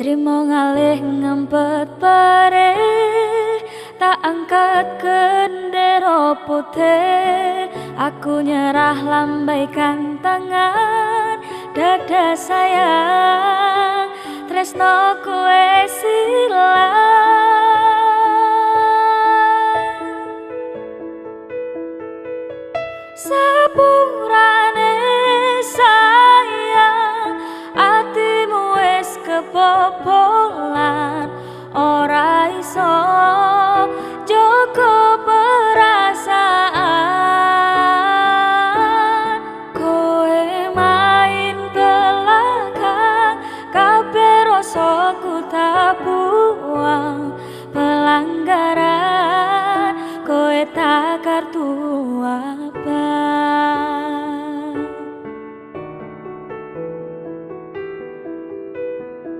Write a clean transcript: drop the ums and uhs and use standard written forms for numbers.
Trimo ngalih ngempet pare, tak angkat gendera putih. Aku nyerah lambaikan tangan, dada sayang, tresno kowe silang. Sepurane sayang, atimu wis kebobolan, ora iso jaga perasaan. Kowe main belakang, kabeh rasaku tak buang.